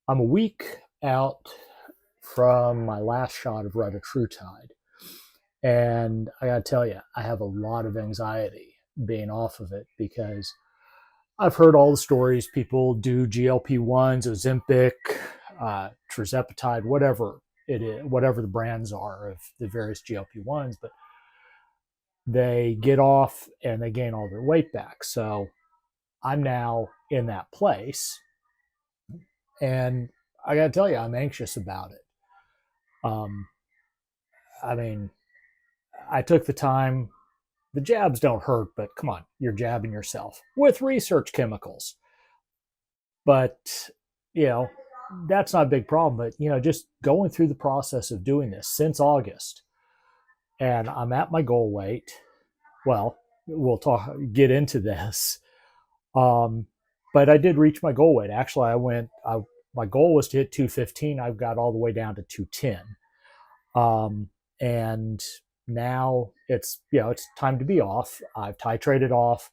I'm a week out from my last shot of retatrutide. And I got to tell you, I have a lot of anxiety being off of it because I've heard all the stories. People do GLP-1s, Ozempic, tirzepatide, whatever it is, whatever the brands are of the various GLP-1s, but they get off and they gain all their weight back. So I'm now in that place. And I got to tell you, I'm anxious about it. Um, I mean, I took the time. The jabs don't hurt, but come on, you're jabbing yourself with research chemicals. But, you know, that's not a big problem. But, just going through the process of doing this since August, and I'm at my goal weight. Well, get into this. Um, but I did reach my goal weight. Actually, my goal was to hit 215. I've got all the way down to 210. And now it's time to be off. I've titrated off.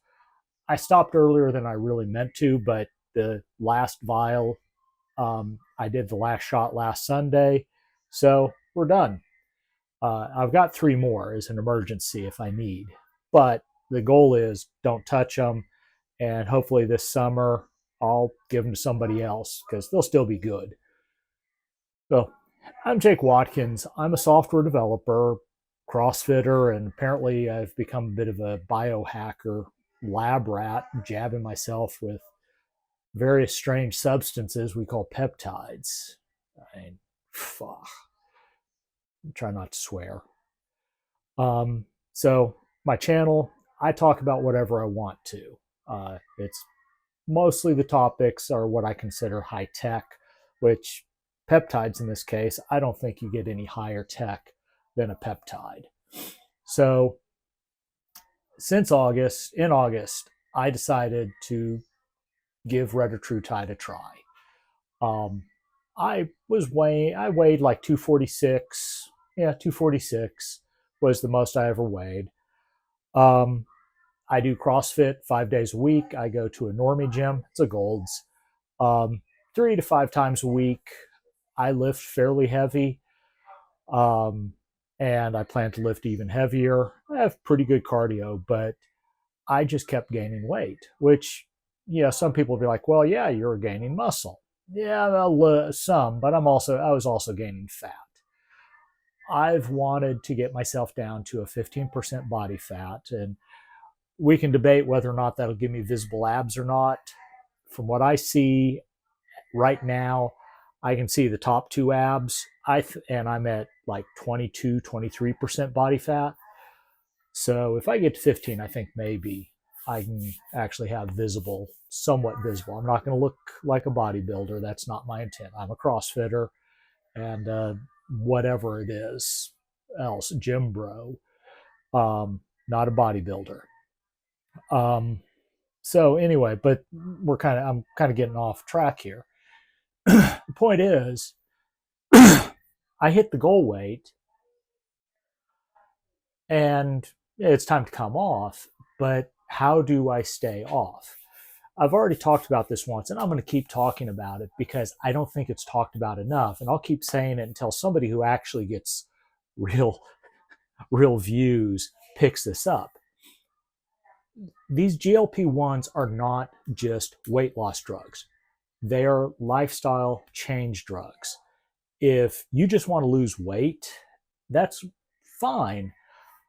I stopped earlier than I really meant to, but the last vial, I did the last shot last Sunday, so we're done. I've got 3 more as an emergency if I need, but the goal is don't touch them, and hopefully this summer I'll give them to somebody else because they'll still be good. So I'm Jake Watkins. I'm a software developer, CrossFitter, and apparently I've become a bit of a biohacker lab rat, jabbing myself with various strange substances we call peptides. I mean, try not to swear. So my channel, I talk about whatever I want to. It's mostly the topics are what I consider high tech, which peptides in this case, I don't think you get any higher tech than a peptide. So in August, I decided to give retatrutide a try. I weighed like 246. Yeah, 246 was the most I ever weighed. Um, I do CrossFit 5 days a week. I go to a normie gym. It's a Gold's. 3 to 5 times a week. I lift fairly heavy. And I plan to lift even heavier. I have pretty good cardio, but I just kept gaining weight, which, some people will be like, well, yeah, you're gaining muscle. Yeah, well, some, but I was also gaining fat. I've wanted to get myself down to a 15% body fat, and we can debate whether or not that'll give me visible abs or not. From what I see right now, I can see the top 2 abs. And I'm at like 22, 23% body fat. So if I get to 15, I think maybe I can actually have somewhat visible. I'm not going to look like a bodybuilder. That's not my intent. I'm a CrossFitter and whatever it is else, gym bro, not a bodybuilder. So anyway, but I'm kind of getting off track here. The point is, I hit the goal weight and it's time to come off, but how do I stay off? I've already talked about this once, and I'm going to keep talking about it because I don't think it's talked about enough. And I'll keep saying it until somebody who actually gets real, real views picks this up. These GLP-1s are not just weight loss drugs. They are lifestyle change drugs. If you just want to lose weight, that's fine,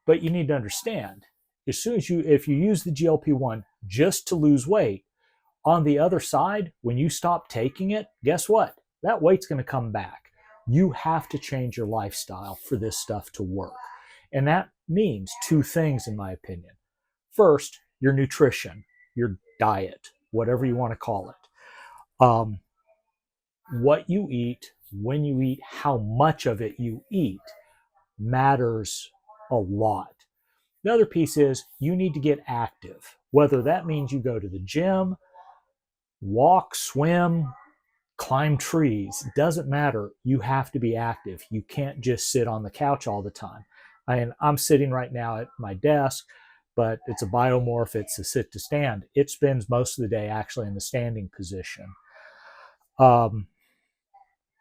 but you need to understand, if you use the GLP-1 just to lose weight, on the other side, when you stop taking it, guess what? That weight's going to come back. You have to change your lifestyle for this stuff to work. And that means 2 things, in my opinion. First, your nutrition, your diet, whatever you want to call it. What you eat, when you eat, how much of it you eat matters a lot. The other piece is you need to get active, whether that means you go to the gym, walk, swim, climb trees. It doesn't matter. You have to be active. You can't just sit on the couch all the time. I'm sitting right now at my desk, but it's a biomorph. It's a sit to stand. It spends most of the day actually in the standing position.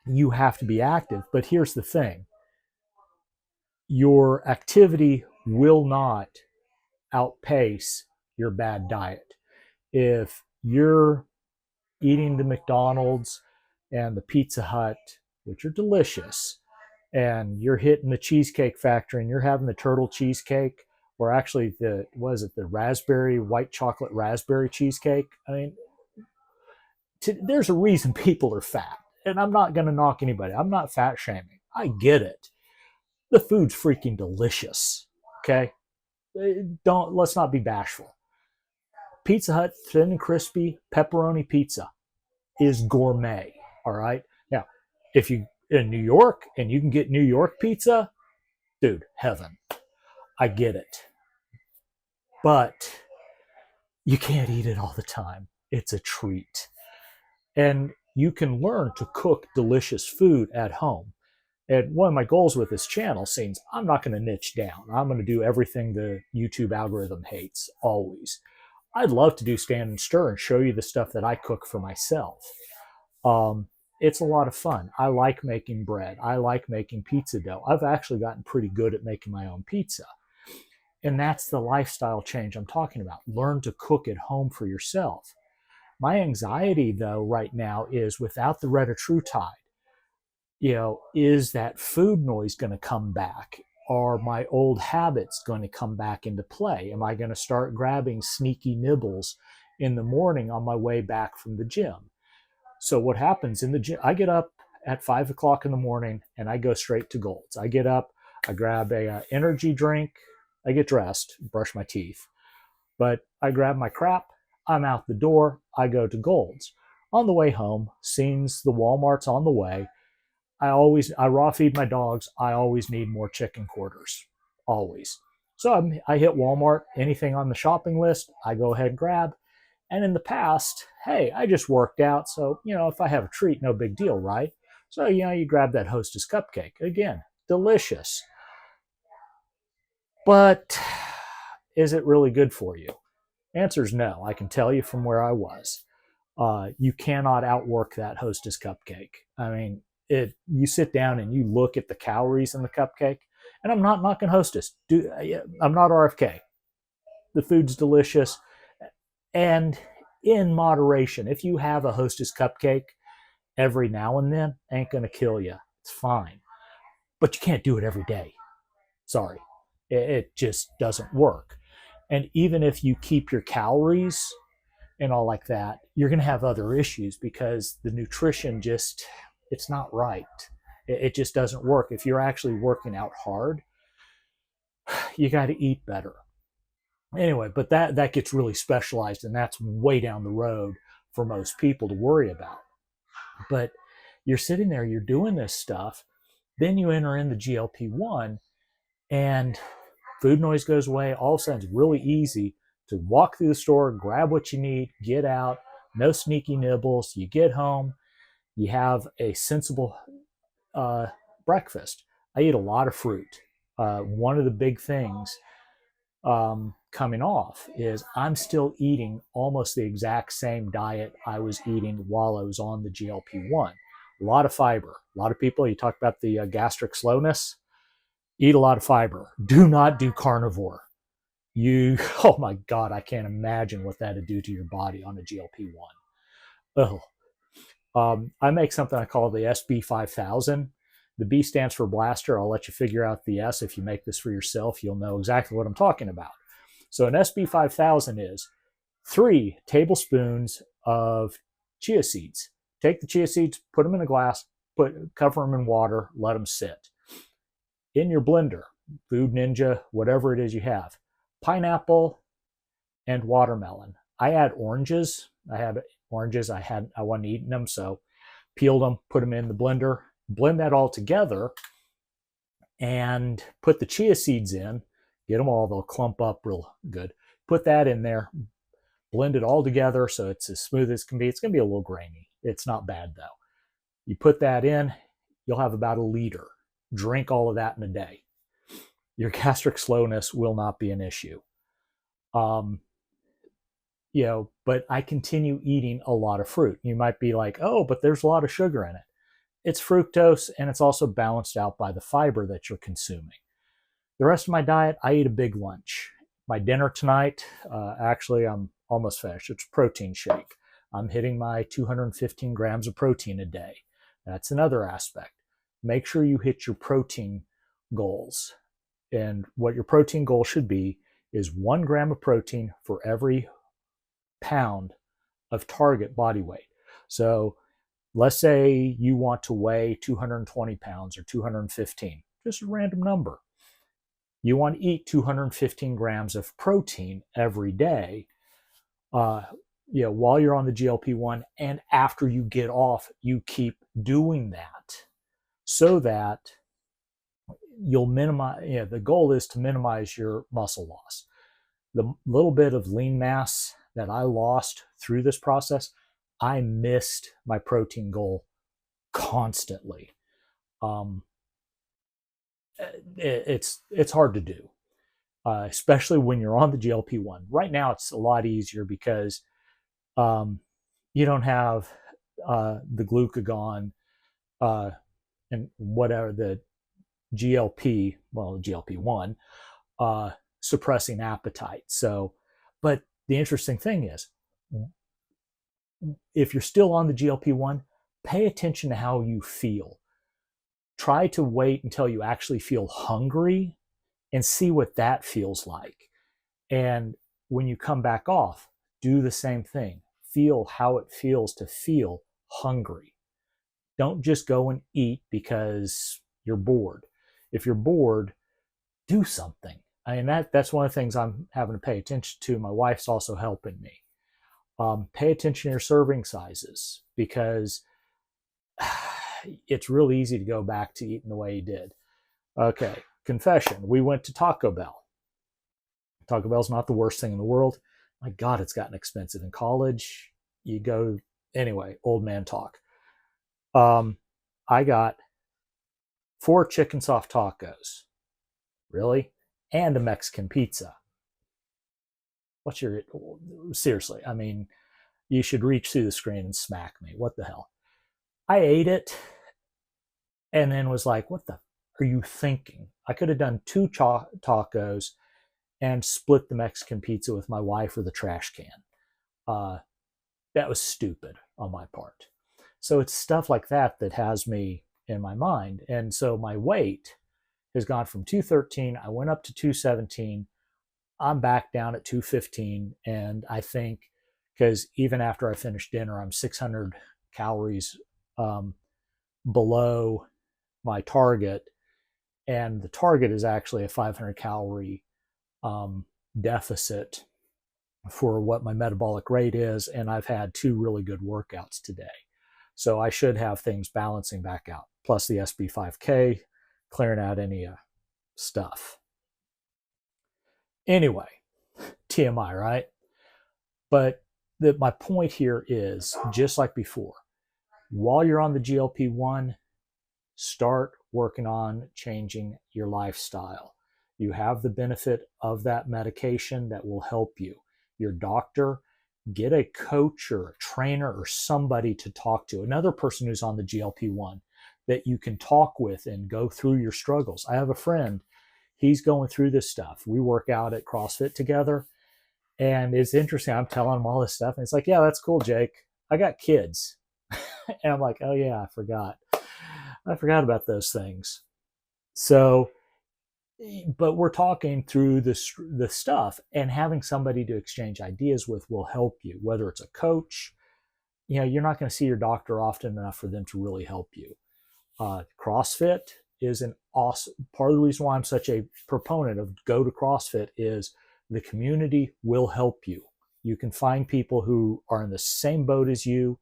You have to be active. But here's the thing, your activity will not outpace your bad diet. If you're eating the McDonald's and the Pizza Hut, which are delicious, and you're hitting the Cheesecake Factory and you're having the turtle cheesecake, or actually the raspberry, white chocolate raspberry cheesecake. I mean, there's a reason people are fat. And I'm not going to knock anybody. I'm not fat shaming. I get it. The food's freaking delicious. Okay? Let's not be bashful. Pizza Hut thin and crispy pepperoni pizza is gourmet. All right. Now, if you in New York and you can get New York pizza, dude, heaven. I get it. But you can't eat it all the time. It's a treat. And you can learn to cook delicious food at home. And one of my goals with this channel, since I'm not going to niche down, I'm going to do everything the YouTube algorithm hates, always. I'd love to do Stand and Stir and show you the stuff that I cook for myself. It's a lot of fun. I like making bread. I like making pizza dough. I've actually gotten pretty good at making my own pizza. And that's the lifestyle change I'm talking about. Learn to cook at home for yourself. My anxiety, though, right now is without the retatrutide, is that food noise going to come back? Are my old habits going to come back into play? Am I going to start grabbing sneaky nibbles in the morning on my way back from the gym? So what happens in the gym, I get up at 5 o'clock in the morning and I go straight to Gold's. I get up, I grab a energy drink, I get dressed, brush my teeth, but I grab my crap, I'm out the door, I go to Gold's. On the way home, seeing the Walmart's on the way, I raw feed my dogs. I always need more chicken quarters, always. So I hit Walmart, anything on the shopping list, I go ahead and grab. And in the past, hey, I just worked out. So, if I have a treat, no big deal, right? So, you grab that Hostess cupcake. Again, delicious. But is it really good for you? Answer is no. I can tell you from where I was. You cannot outwork that Hostess cupcake. I mean, you sit down and you look at the calories in the cupcake, and I'm not knocking Hostess. I'm not RFK. The food's delicious. And in moderation, if you have a Hostess cupcake every now and then, ain't going to kill you. It's fine. But you can't do it every day. Sorry. It just doesn't work. And even if you keep your calories and all like that, you're going to have other issues because the nutrition it's not right. It just doesn't work. If you're actually working out hard, you got to eat better. Anyway, but that gets really specialized, and that's way down the road for most people to worry about. But you're sitting there, you're doing this stuff, then you enter in the GLP-1, and food noise goes away. All of a sudden, it's really easy to walk through the store, grab what you need, get out, no sneaky nibbles. You get home, you have a sensible breakfast. I eat a lot of fruit. One of the big things coming off is I'm still eating almost the exact same diet I was eating while I was on the GLP-1. A lot of fiber. A lot of people, you talk about the gastric slowness, eat a lot of fiber. Do not do carnivore. Oh my God, I can't imagine what that'd do to your body on a GLP-1. I make something I call the SB5000. The B stands for blaster. I'll let you figure out the S. If you make this for yourself, you'll know exactly what I'm talking about. So an SB5000 is 3 tablespoons of chia seeds. Take the chia seeds, put them in a glass, cover them in water, let them sit. In your blender, Food Ninja, whatever it is you have, pineapple and watermelon. I add oranges. I wasn't eating them, so peeled them, put them in the blender, blend that all together, and put the chia seeds in. Get them all, they'll clump up real good. Put that in there, blend it all together so it's as smooth as can be. It's going to be a little grainy. It's not bad though. You put that in, you'll have about a liter. Drink all of that in a day. Your gastric slowness will not be an issue. But I continue eating a lot of fruit. You might be like, oh, but there's a lot of sugar in it. it's fructose, and it's also balanced out by the fiber that you're consuming. The rest of my diet, I eat a big lunch. My dinner tonight, actually, I'm almost finished. It's a protein shake. I'm hitting my 215 grams of protein a day. That's another aspect. Make sure you hit your protein goals. And what your protein goal should be is 1 gram of protein for every pound of target body weight. So let's say you want to weigh 220 pounds or 215, just a random number. You want to eat 215 grams of protein every day, while you're on the GLP-1, and after you get off, you keep doing that so that you'll minimize. The goal is to minimize your muscle loss. The little bit of lean mass that I lost through this process, I missed my protein goal constantly. It's hard to do, especially when you're on the GLP-1. Right now, it's a lot easier because you don't have the glucagon and whatever the GLP-1 suppressing appetite. So, but the interesting thing is, if you're still on the GLP-1, pay attention to how you feel. Try to wait until you actually feel hungry and see what that feels like. And when you come back off, do the same thing. Feel how it feels to feel hungry. Don't just go and eat because you're bored. If you're bored, do something. I mean, that's one of the things I'm having to pay attention to. My wife's also helping me. Pay attention to your serving sizes, because it's real easy to go back to eating the way you did. Okay, confession. We went to Taco Bell. Taco Bell's not the worst thing in the world. My God, it's gotten expensive in college. You go, anyway, old man talk. I got 4 chicken soft tacos. Really? And a Mexican pizza. Seriously, I mean, you should reach through the screen and smack me. What the hell? I ate it and then was like, what the are you thinking? I could have done 2 tacos and split the Mexican pizza with my wife or the trash can. That was stupid on my part. So it's stuff like that that has me in my mind. And so my weight has gone from 213, I went up to 217. I'm back down at 215. And I think, because even after I finish dinner, I'm 600 calories below my target. And the target is actually a 500 calorie deficit for what my metabolic rate is. And I've had 2 really good workouts today. So I should have things balancing back out. Plus the SB5K, clearing out any stuff. Anyway, TMI, right? But my point here is, just like before, while you're on the GLP-1, start working on changing your lifestyle. You have the benefit of that medication that will help you. Your doctor, get a coach or a trainer or somebody to talk to, another person who's on the GLP-1 that you can talk with and go through your struggles. I have a friend, he's going through this stuff. We work out at CrossFit together, and it's interesting. I'm telling him all this stuff, and it's like, yeah, that's cool, Jake. I got kids. And I'm like, oh yeah, I forgot about those things. So, but we're talking through the stuff, and having somebody to exchange ideas with will help you, whether it's a coach. You're not going to see your doctor often enough for them to really help you. CrossFit is an awesome part of the reason why I'm such a proponent of go to CrossFit is the community will help you. You can find people who are in the same boat as you,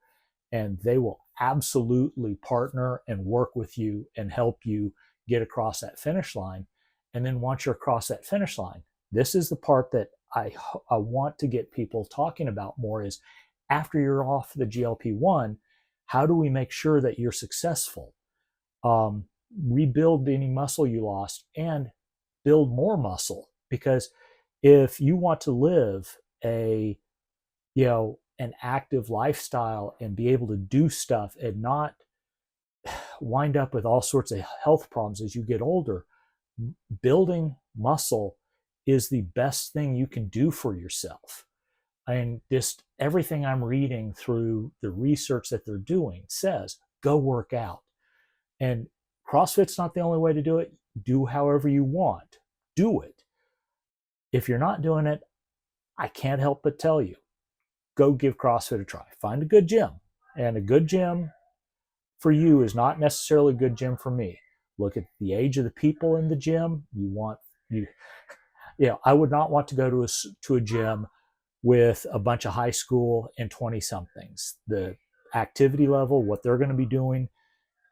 and they will absolutely partner and work with you and help you get across that finish line. And then once you're across that finish line, this is the part that I want to get people talking about more, is after you're off the GLP-1, how do we make sure that you're successful? Rebuild any muscle you lost and build more muscle. Because if you want to live an active lifestyle and be able to do stuff and not wind up with all sorts of health problems as you get older. Building muscle is the best thing you can do for yourself. And just everything I'm reading through the research that they're doing says go work out. And CrossFit's not the only way to do it. Do however you want. Do it. If you're not doing it, I can't help but tell you, go give CrossFit a try. Find a good gym. And a good gym for you is not necessarily a good gym for me. Look at the age of the people in the gym. I would not want to go to a gym with a bunch of high school and 20 somethings. The activity level, what they're going to be doing,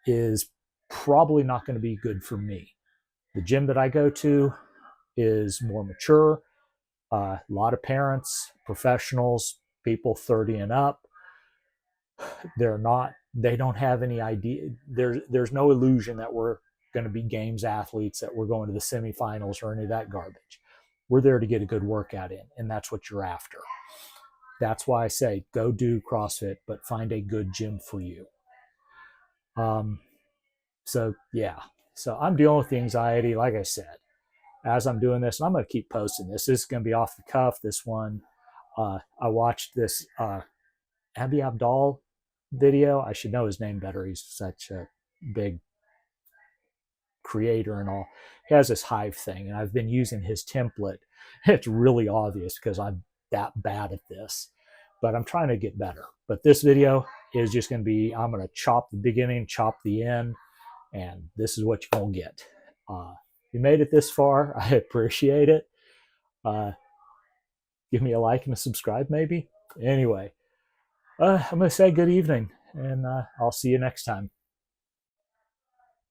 is probably not going to be good for me. The gym that I go to is more mature. A lot of parents, professionals, people 30 and up. They don't have any idea. There's no illusion that we're going to be games athletes, that we're going to the semifinals or any of that garbage. We're there to get a good workout in, and that's what you're after. That's why I say go do CrossFit, but find a good gym for you. So I'm dealing with the anxiety, like I said, as I'm doing this, and I'm going to keep posting this. This is going to be off the cuff. This one, I watched this Abi Abdal video. I should know his name better. He's such a big creator and all. He has this hive thing, and I've been using his template. It's really obvious because I'm that bad at this, but I'm trying to get better. But this video is just going to be, I'm going to chop the beginning, chop the end, and this is what you're going to get. If you made it this far, I appreciate it. Give me a like and a subscribe maybe. Anyway, I'm going to say good evening, and I'll see you next time.